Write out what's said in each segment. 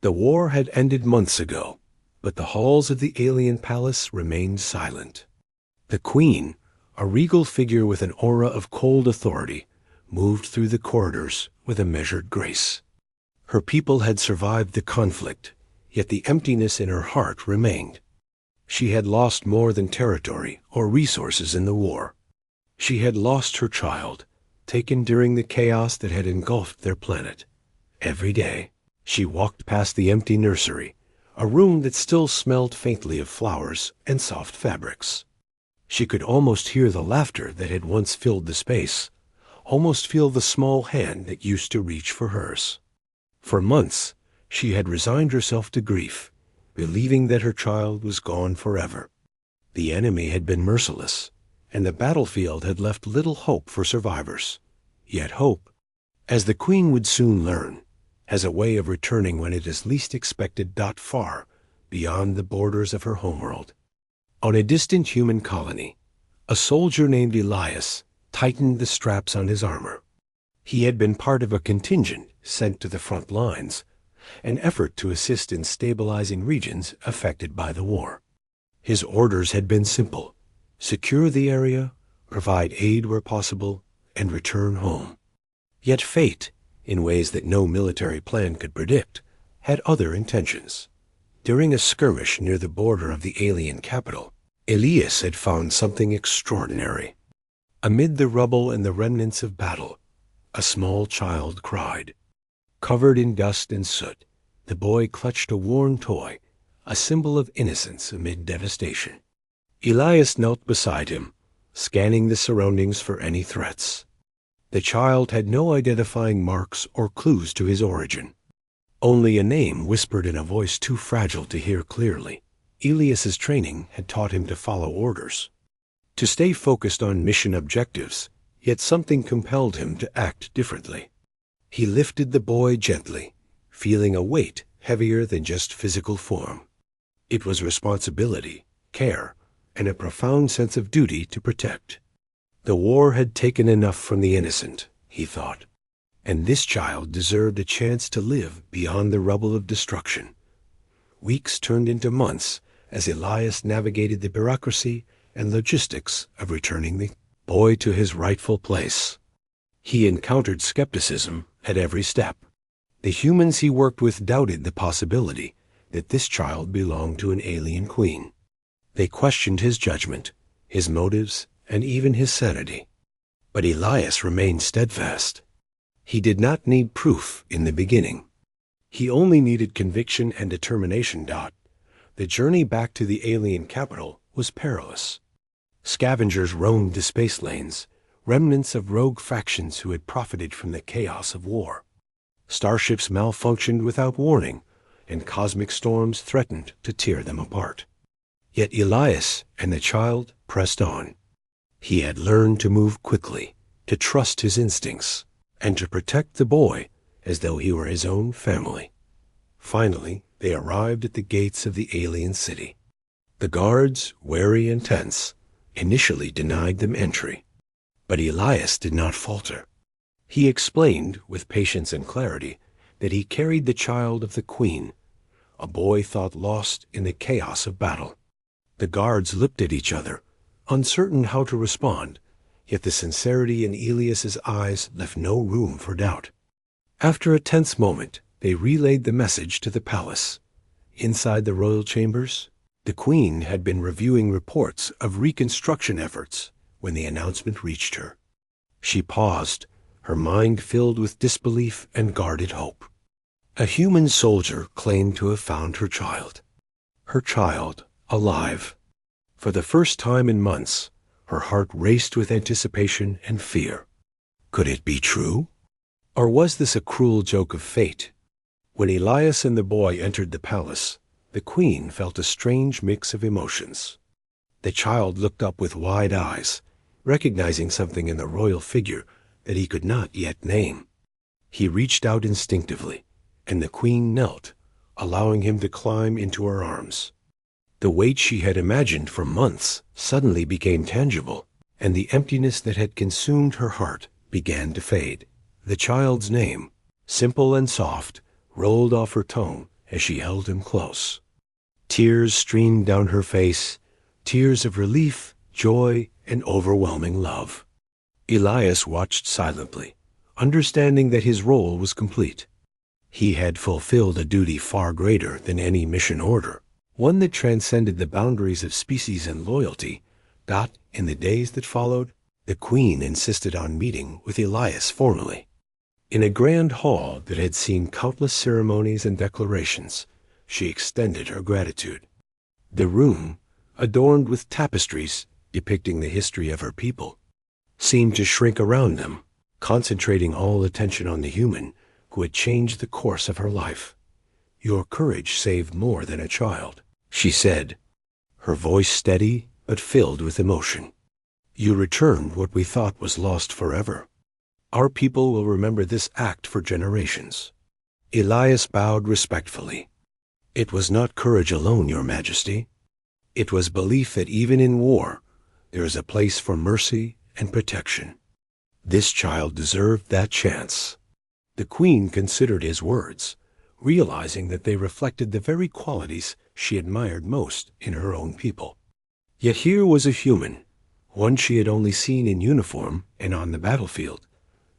The war had ended months ago, but the halls of the alien palace remained silent. The queen, a regal figure with an aura of cold authority, moved through the corridors with a measured grace. Her people had survived the conflict, yet the emptiness in her heart remained. She had lost more than territory or resources in the war. She had lost her child, taken during the chaos that had engulfed their planet. Every day, she walked past the empty nursery, a room that still smelled faintly of flowers and soft fabrics. She could almost hear the laughter that had once filled the space, almost feel the small hand that used to reach for hers. For months, she had resigned herself to grief, believing that her child was gone forever. The enemy had been merciless, and the battlefield had left little hope for survivors. Yet hope, as the queen would soon learn, has a way of returning when it is least expected. Far beyond the borders of her homeworld, on a distant human colony, a soldier named Elias tightened the straps on his armor. He had been part of a contingent sent to the front lines, an effort to assist in stabilizing regions affected by the war. His orders had been simple: secure the area, provide aid where possible, and return home. Yet fate, in ways that no military plan could predict, had other intentions. During a skirmish near the border of the alien capital, Elias had found something extraordinary. Amid the rubble and the remnants of battle, a small child cried. Covered in dust and soot, the boy clutched a worn toy, a symbol of innocence amid devastation. Elias knelt beside him, scanning the surroundings for any threats. The child had no identifying marks or clues to his origin. Only a name whispered in a voice too fragile to hear clearly. Elias's training had taught him to follow orders, to stay focused on mission objectives, yet something compelled him to act differently. He lifted the boy gently, feeling a weight heavier than just physical form. It was responsibility, care, and a profound sense of duty to protect. The war had taken enough from the innocent, he thought, and this child deserved a chance to live beyond the rubble of destruction. Weeks turned into months as Elias navigated the bureaucracy and logistics of returning the boy to his rightful place. He encountered skepticism at every step. The humans he worked with doubted the possibility that this child belonged to an alien queen. They questioned his judgment, his motives, and even his sanity. But Elias remained steadfast. He did not need proof in the beginning. He only needed conviction and determination. The journey back to the alien capital was perilous. Scavengers roamed the space lanes, remnants of rogue factions who had profited from the chaos of war. Starships malfunctioned without warning, and cosmic storms threatened to tear them apart. Yet Elias and the child pressed on. He had learned to move quickly, to trust his instincts, and to protect the boy as though he were his own family. Finally, they arrived at the gates of the alien city. The guards, wary and tense, initially denied them entry. But Elias did not falter. He explained, with patience and clarity, that he carried the child of the queen, a boy thought lost in the chaos of battle. The guards looked at each other, uncertain how to respond, yet the sincerity in Elias's eyes left no room for doubt. After a tense moment, they relayed the message to the palace. Inside the royal chambers, the queen had been reviewing reports of reconstruction efforts when the announcement reached her. She paused, her mind filled with disbelief and guarded hope. A human soldier claimed to have found her child. Her child, alive. For the first time in months, her heart raced with anticipation and fear. Could it be true? Or was this a cruel joke of fate? When Elias and the boy entered the palace, the queen felt a strange mix of emotions. The child looked up with wide eyes, recognizing something in the royal figure that he could not yet name. He reached out instinctively, and the queen knelt, allowing him to climb into her arms. The weight she had imagined for months suddenly became tangible, and the emptiness that had consumed her heart began to fade. The child's name, simple and soft, rolled off her tongue as she held him close. Tears streamed down her face, tears of relief, joy, and overwhelming love. Elias watched silently, understanding that his role was complete. He had fulfilled a duty far greater than any mission order, one that transcended the boundaries of species and loyalty. In the days that followed, the Queen insisted on meeting with Elias formally. In a grand hall that had seen countless ceremonies and declarations, she extended her gratitude. The room, adorned with tapestries depicting the history of her people, seemed to shrink around them, concentrating all attention on the human who had changed the course of her life. "Your courage saved more than a child," she said, her voice steady but filled with emotion. "You returned what we thought was lost forever. Our people will remember this act for generations." Elias bowed respectfully. "It was not courage alone, Your Majesty. It was belief that even in war, there is a place for mercy and protection. This child deserved that chance." The Queen considered his words, realizing that they reflected the very qualities she admired most in her own people. Yet here was a human, one she had only seen in uniform and on the battlefield,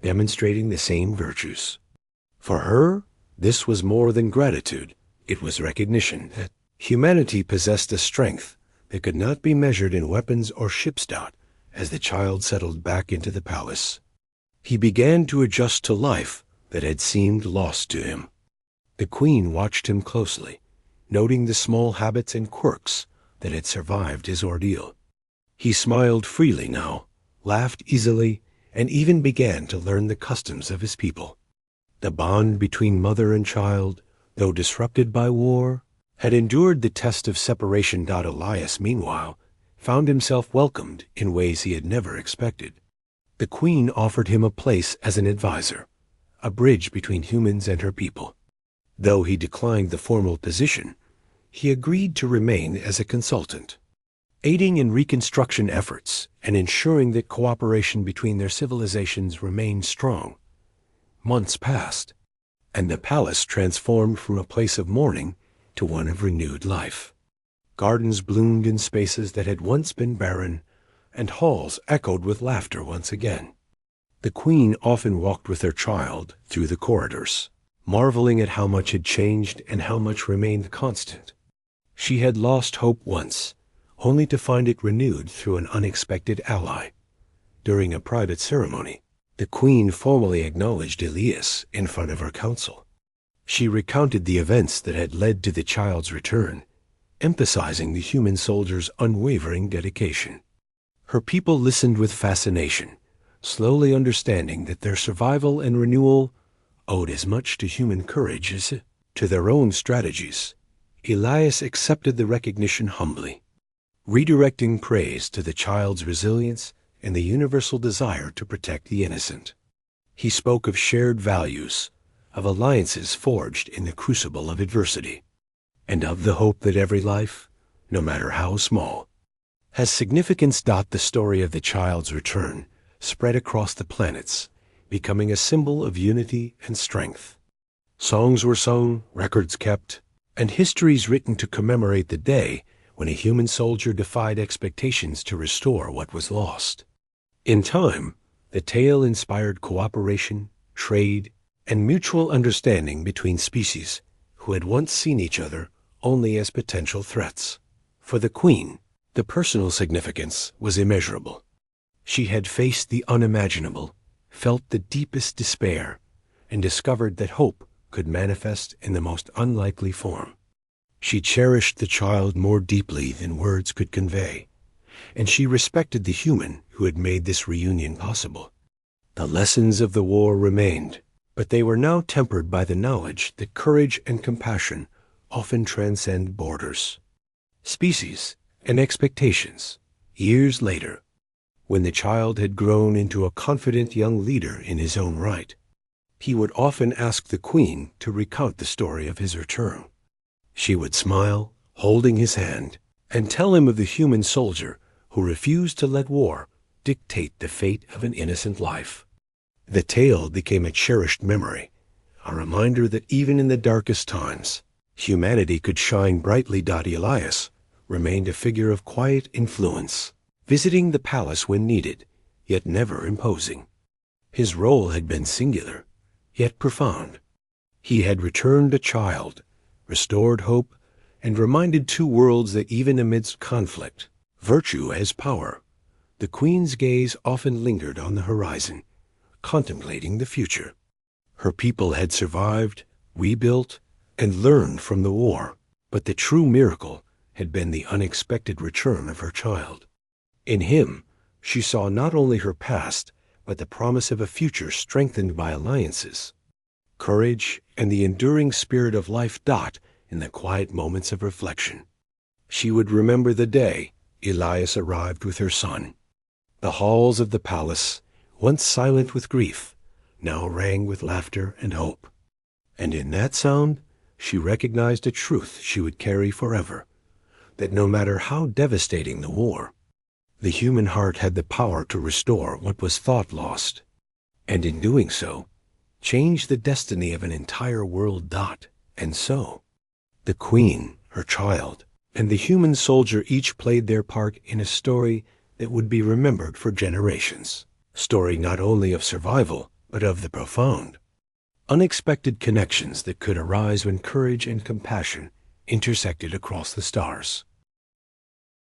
demonstrating the same virtues. For her, this was more than gratitude. It was recognition that humanity possessed a strength that could not be measured in weapons or ship stout. As the child settled back into the palace, he began to adjust to life that had seemed lost to him. The Queen watched him closely, noting the small habits and quirks that had survived his ordeal. He smiled freely now, laughed easily, and even began to learn the customs of his people. The bond between mother and child, though disrupted by war, had endured the test of separation. Elias, meanwhile, found himself welcomed in ways he had never expected. The Queen offered him a place as an advisor, a bridge between humans and her people. Though he declined the formal position, he agreed to remain as a consultant, aiding in reconstruction efforts and ensuring that cooperation between their civilizations remained strong. Months passed, and the palace transformed from a place of mourning to one of renewed life. Gardens bloomed in spaces that had once been barren, and halls echoed with laughter once again. The Queen often walked with her child through the corridors, marveling at how much had changed and how much remained constant. She had lost hope once, only to find it renewed through an unexpected ally. During a private ceremony, the Queen formally acknowledged Elias in front of her council. She recounted the events that had led to the child's return, emphasizing the human soldier's unwavering dedication. Her people listened with fascination, slowly understanding that their survival and renewal owed as much to human courage as to their own strategies. Elias accepted the recognition humbly, redirecting praise to the child's resilience and the universal desire to protect the innocent. He spoke of shared values, of alliances forged in the crucible of adversity, and of the hope that every life, no matter how small, has significance. The story of the child's return spread across the planets, becoming a symbol of unity and strength. Songs were sung, records kept, and histories written to commemorate the day when a human soldier defied expectations to restore what was lost. In time, the tale inspired cooperation, trade, and mutual understanding between species who had once seen each other only as potential threats. For the Queen, the personal significance was immeasurable. She had faced the unimaginable, felt the deepest despair, and discovered that hope could manifest in the most unlikely form. She cherished the child more deeply than words could convey, and she respected the human who had made this reunion possible. The lessons of the war remained, but they were now tempered by the knowledge that courage and compassion often transcend borders, species, and expectations. Years later, when the child had grown into a confident young leader in his own right, he would often ask the Queen to recount the story of his return. She would smile, holding his hand, and tell him of the human soldier who refused to let war dictate the fate of an innocent life. The tale became a cherished memory, a reminder that even in the darkest times, Humanity could shine brightly. Elias remained a figure of quiet influence, visiting the palace when needed, yet never imposing. His role had been singular, yet profound. He had returned a child, restored hope, and reminded two worlds that even amidst conflict, virtue has power. The Queen's gaze often lingered on the horizon, contemplating the future. Her people had survived, rebuilt, and learned from the war, but the true miracle had been the unexpected return of her child. In him, she saw not only her past, but the promise of a future strengthened by alliances, courage, and the enduring spirit of life. In the quiet moments of reflection, she would remember the day Elias arrived with her son. The halls of the palace, once silent with grief, now rang with laughter and hope. And in that sound, she recognized a truth she would carry forever, that no matter how devastating the war, the human heart had the power to restore what was thought lost, and in doing so, change the destiny of an entire world. And so, the Queen, her child, and the human soldier each played their part in a story that would be remembered for generations. Story not only of survival, but of the profound, unexpected connections that could arise when courage and compassion intersected across the stars.